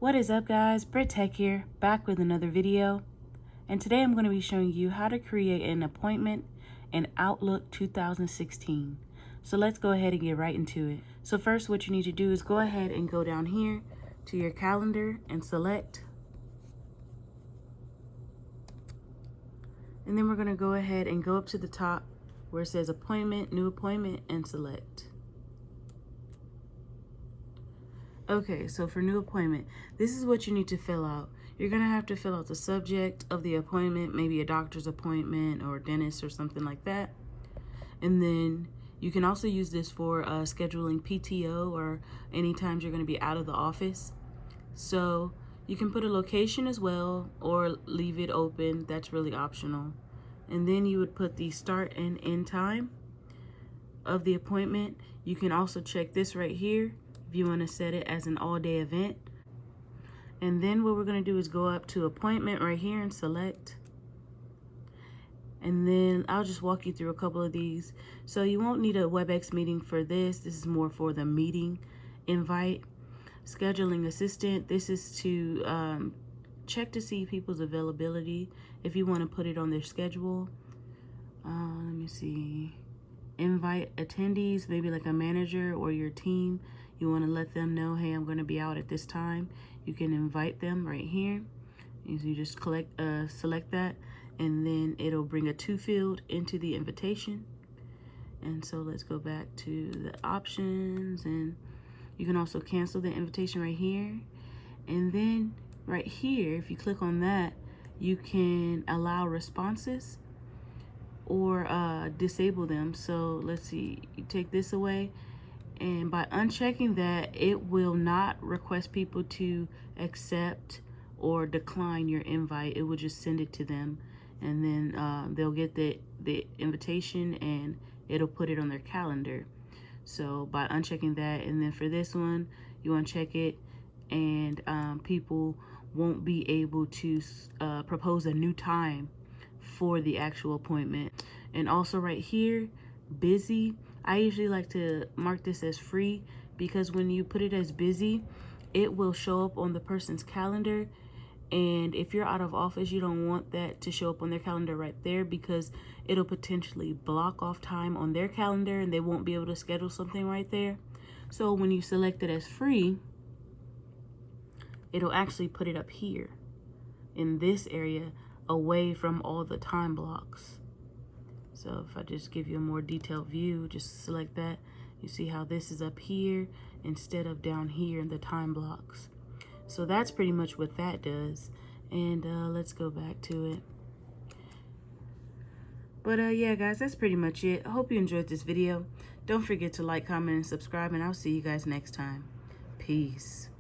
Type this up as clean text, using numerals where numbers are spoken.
What is up, guys? Britt Tech here, back with another video. And today I'm going to be showing you how to create an appointment in Outlook 2016. So let's go ahead and get right into it. So first, what you need to do is go ahead and go down here to your calendar and select. And then we're going to go ahead and go up to the top where it says appointment, new appointment, and select. Okay, so for new appointment, this is what you need to fill out. You're going to have to fill out the subject of the appointment, maybe a doctor's appointment or a dentist or something like that. And then you can also use this for scheduling PTO or any times you're going to be out of the office. So you can put a location as well or leave it open. That's really optional. And then you would put the start and end time of the appointment. You can also check this right here if you want to set it as an all-day event. And then what we're going to do is go up to appointment right here and select. And then I'll just walk you through a couple of these. So you won't need a WebEx meeting for this. This is more for the meeting invite. Scheduling assistant. This is to check to see people's availability if you want to put it on their schedule. Let me see. Invite attendees, maybe like a manager or your team. You want to let them know, hey, I'm going to be out at this time. You can invite them right here. You just select that, and then it'll bring a to field into the invitation. And so let's go back to the options, and you can also cancel the invitation right here. And then right here, if you click on that, you can allow responses or disable them. So let's see, you take this away, and by unchecking that, it will not request people to accept or decline your invite. It will just send it to them, and then they'll get the invitation and it'll put it on their calendar. So by unchecking that, and then for this one, you uncheck it, and people won't be able to propose a new time for the actual appointment. And also right here, busy, I usually like to mark this as free, because when you put it as busy, it will show up on the person's calendar. And if you're out of office, you don't want that to show up on their calendar right there, because it'll potentially block off time on their calendar and they won't be able to schedule something right there. So when you select it as free, it'll actually put it up here in this area away from all the time blocks. So if I just give you a more detailed view, just select that. You see how this is up here instead of down here in the time blocks. So that's pretty much what that does. And let's go back to it. But yeah, guys, that's pretty much it. I hope you enjoyed this video. Don't forget to like, comment, and subscribe, and I'll see you guys next time. Peace.